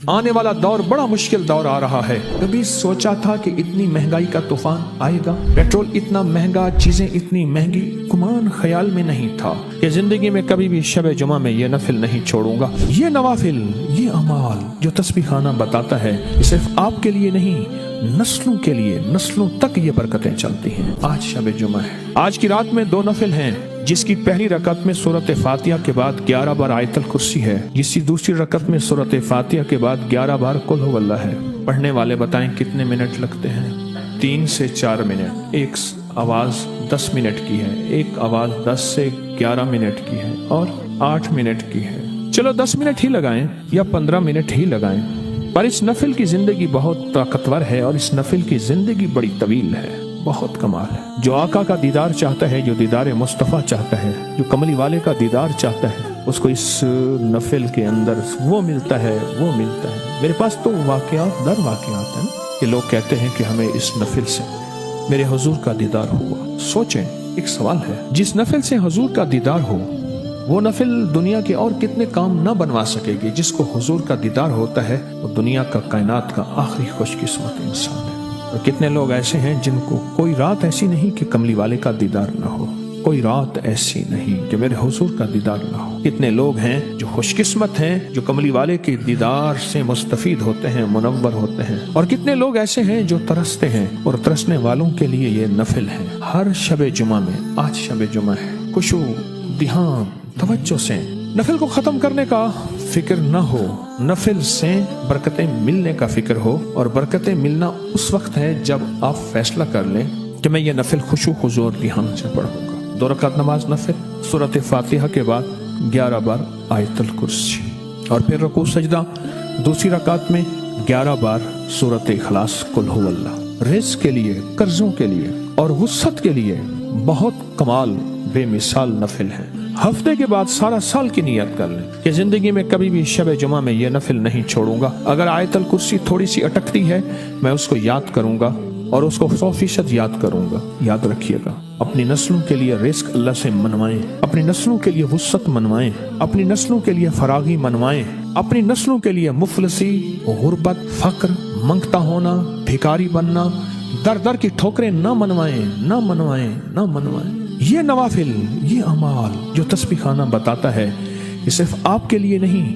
آنے والا دور بڑا مشکل دور آ رہا ہے۔ کبھی سوچا تھا کہ اتنی مہنگائی کا طوفان آئے گا، پیٹرول اتنا مہنگا، چیزیں اتنی مہنگی، گمان خیال میں نہیں تھا کہ زندگی میں کبھی بھی شب جمعہ میں یہ نفل نہیں چھوڑوں گا۔ یہ نوافل، یہ اعمال جو تسبیح خانہ بتاتا ہے، یہ صرف آپ کے لیے نہیں، نسلوں کے لیے، نسلوں تک یہ برکتیں چلتی ہیں۔ آج شب جمعہ ہے، آج کی رات میں 2 نفل ہیں، جس کی پہلی رکعت میں سورۃ فاتحہ کے بعد 11 بار آیت الکرسی ہے، جس کی دوسری رکعت میں سورۃ فاتحہ کے بعد 11 بار قل هو اللہ ہے۔ پڑھنے والے بتائیں کتنے منٹ لگتے ہیں؟ 3 سے 4 منٹ۔ ایک آواز 10 منٹ کی ہے، ایک آواز 10 سے 11 منٹ کی ہے اور 8 منٹ کی ہے۔ چلو 10 منٹ ہی لگائیں یا 15 منٹ ہی لگائیں، پر اس نفل کی زندگی بہت طاقتور ہے اور اس نفل کی زندگی بڑی طویل ہے، بہت کمال ہے۔ جو آقا کا دیدار چاہتا ہے، جو دیدار مصطفیٰ چاہتا ہے، جو کملی والے کا دیدار چاہتا ہے، اس کو اس نفل کے اندر وہ ملتا ہے، وہ ملتا ہے۔ میرے پاس تو واقعات در واقعات ہیں کہ لوگ کہتے ہیں کہ ہمیں اس نفل سے میرے حضور کا دیدار ہوا۔ سوچیں، ایک سوال ہے، جس نفل سے حضور کا دیدار ہو، وہ نفل دنیا کے اور کتنے کام نہ بنوا سکے گی۔ جس کو حضور کا دیدار ہوتا ہے وہ دنیا کا، کائنات کا آخری خوش قسمت انسان ہے۔ اور کتنے لوگ ایسے ہیں جن کو کوئی رات ایسی نہیں کہ کملی والے کا دیدار نہ ہو، کوئی رات ایسی نہیں کہ میرے حضور کا دیدار نہ ہو۔ کتنے لوگ ہیں جو خوش قسمت ہیں، جو کملی والے کے دیدار سے مستفید ہوتے ہیں، منور ہوتے ہیں، اور کتنے لوگ ایسے ہیں جو ترستے ہیں، اور ترسنے والوں کے لیے یہ نفل ہے۔ ہر شب جمعہ میں، آج شب جمعہ ہے، خشوع، دھیان، توجہ سے نفل کو ختم کرنے کا فکر نہ ہو، نفل سے برکتیں ملنے کا فکر ہو، اور برکتیں ملنا اس وقت ہے جب آپ فیصلہ کر لیں کہ میں یہ نفل خشوع حضور دھیان سے پڑھوں گا۔ 2 رکعت نماز نفل، سورۃ فاتحہ کے بعد 11 بار آیت الکرسی، اور پھر رکوع سجدہ، دوسری رکعت میں 11 بار سورۃ اخلاص قل هو اللہ۔ رزق کے لیے، قرضوں کے لیے اور وسعت کے لیے بہت کمال، بے مثال نفل ہے۔ ہفتے کے بعد سارا سال کی نیت کر لیں کہ زندگی میں کبھی بھی شب جمعہ میں یہ نفل نہیں چھوڑوں گا۔ اگر آیت الکرسی تھوڑی سی اٹکتی ہے، میں اس کو یاد کروں گا اور اس کو 100% یاد کروں گا۔ یاد رکھیے گا، اپنی نسلوں کے لیے رزق اللہ سے منوائیں، اپنی نسلوں کے لیے وسعت منوائیں، اپنی نسلوں کے لیے فراغی منوائیں، اپنی نسلوں کے لیے مفلسی، غربت، فقر، منگتا ہونا، بھکاری بننا، در در کی ٹھوکریں نہ منوائیں، نہ منوائیں، نہ منوائیں۔ یہ نوافل، یہ اعمال جو تسبیح خانہ بتاتا ہے، یہ صرف آپ کے لیے نہیں،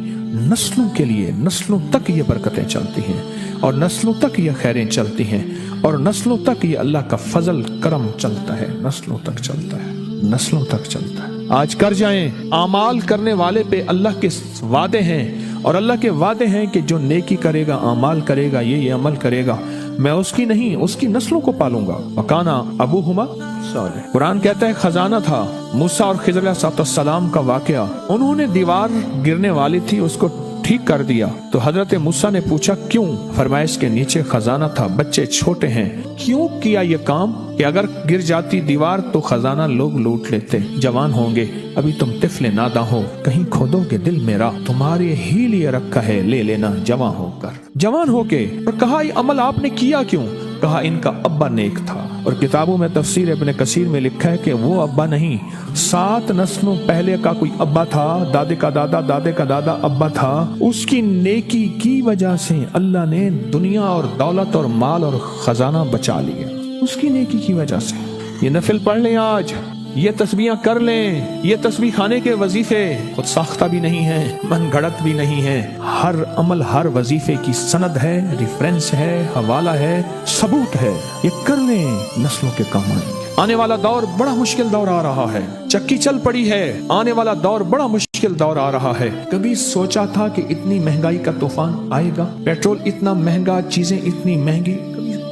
نسلوں کے لیے، نسلوں تک یہ برکتیں چلتی ہیں، اور نسلوں تک یہ خیریں چلتی ہیں، اور نسلوں تک یہ اللہ کا فضل کرم چلتا ہے، نسلوں تک چلتا ہے، نسلوں تک چلتا ہے۔ آج کر جائیں، اعمال کرنے والے پہ اللہ کے وعدے ہیں، اور اللہ کے وعدے ہیں کہ جو نیکی کرے گا، اعمال کرے گا، یہ عمل کرے گا، میں اس کی نہیں، اس کی نسلوں کو پالوں گا۔ وَكَانَ أَبُوهُمَا صالح۔ قرآن کہتا ہے خزانہ تھا، موسیٰ اور خضر علیہ السلام کا واقعہ، انہوں نے دیوار گرنے والی تھی، اس کو ٹھیک کر دیا، تو حضرت موسیٰ نے پوچھا کیوں؟ فرمایا اس کے نیچے خزانہ تھا، بچے چھوٹے ہیں۔ کیوں کیا یہ کام؟ کہ اگر گر جاتی دیوار تو خزانہ لوگ لوٹ لیتے، جوان ہوں گے، ابھی تم طفل ناداں ہو، کہیں کھودو گے دل میرا، تمہارے ہی لیے رکھا ہے، لے لینا جوان ہو کر۔ جوان ہو کے، اور کہا یہ عمل آپ نے کیا کیوں؟ کہا ان کا ابا نیک تھا۔ اور کتابوں میں تفسیر ابن کثیر میں لکھا ہے کہ وہ ابا نہیں، 7 نسلوں پہلے کا کوئی ابا تھا، دادے کا دادا، دادے کا دادا ابا تھا، اس کی نیکی کی وجہ سے اللہ نے دنیا اور دولت اور مال اور خزانہ بچا لیا، اس کی نیکی کی وجہ سے۔ یہ نفل پڑھ لیں، آج یہ تسبیحاں کر لیں۔ یہ تسبیح خانے کے وظیفے خود ساختہ بھی نہیں ہیں، من گھڑت بھی نہیں ہیں، ہر عمل، ہر وظیفے کی سند ہے، ریفرنس ہے، حوالہ ہے، ثبوت ہے۔ یہ کر لیں، نسلوں کے کام آئیں گے۔ آنے والا دور بڑا مشکل دور آ رہا ہے، چکی چل پڑی ہے، آنے والا دور بڑا مشکل دور آ رہا ہے۔ کبھی سوچا تھا کہ اتنی مہنگائی کا طوفان آئے گا، پیٹرول اتنا مہنگا، چیزیں اتنی مہنگی،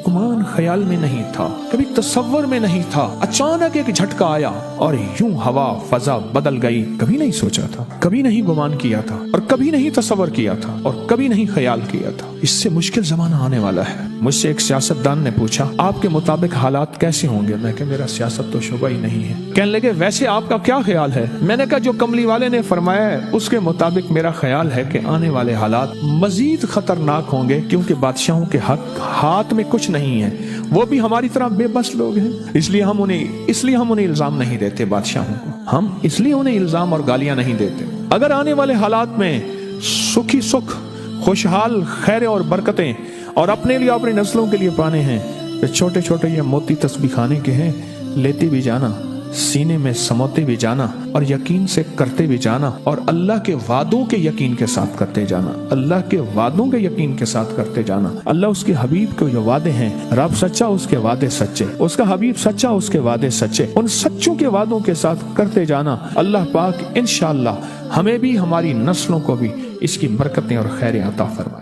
گمان خیال میں نہیں تھا، کبھی تصور میں نہیں تھا۔ اچانک ایک جھٹکا آیا اور یوں ہوا فضا بدل گئی۔ کبھی نہیں سوچا تھا، کبھی نہیں گمان کیا تھا، اور کبھی نہیں تصور کیا تھا، اور کبھی نہیں خیال کیا تھا۔ اس سے مشکل زمانہ آنے والا ہے۔ مجھ سے ایک سیاستدان نے پوچھا آپ کے مطابق حالات کیسے ہوں گے؟ میں کہ میرا سیاست تو شعبہ ہی نہیں ہے۔ کہنے لگے ویسے آپ کا کیا خیال ہے؟ میں نے کہا جو کملی والے نے فرمایا ہے اس کے مطابق میرا خیال ہے کہ آنے والے حالات مزید خطرناک ہوں گے، کیونکہ بادشاہوں کے ہاتھ میں کچھ نہیں ہے، وہ بھی ہماری طرح بے بس لوگ ہیں، اس لیے ہم انہیں الزام نہیں دیتے بادشاہوں کو، ہم اس لیے انہیں الزام اور گالیاں نہیں دیتے۔ اگر آنے والے حالات میں سکھی سکھ، خوشحال خیر اور برکتیں اور اپنے لیے اپنی نسلوں کے لیے پانے ہیں، تو چھوٹے چھوٹے یہ موتی تسبیح خانے کے ہیں، لیتے بھی جانا، سینے میں سموتے بھی جانا اور یقین سے کرتے بھی جانا، اور اللہ کے وعدوں کے یقین کے ساتھ کرتے جانا، اللہ کے وعدوں کے یقین کے ساتھ کرتے جانا۔ اللہ اس کے حبیب کے جو وعدے ہیں، رب سچا، اس کے وعدے سچے، اس کا حبیب سچا، اس کے وعدے سچے، ان سچوں کے وعدوں کے ساتھ کرتے جانا۔ اللہ پاک انشاءاللہ ہمیں بھی ہماری نسلوں کو بھی اس کی برکتیں اور خیر عطا فرمائے۔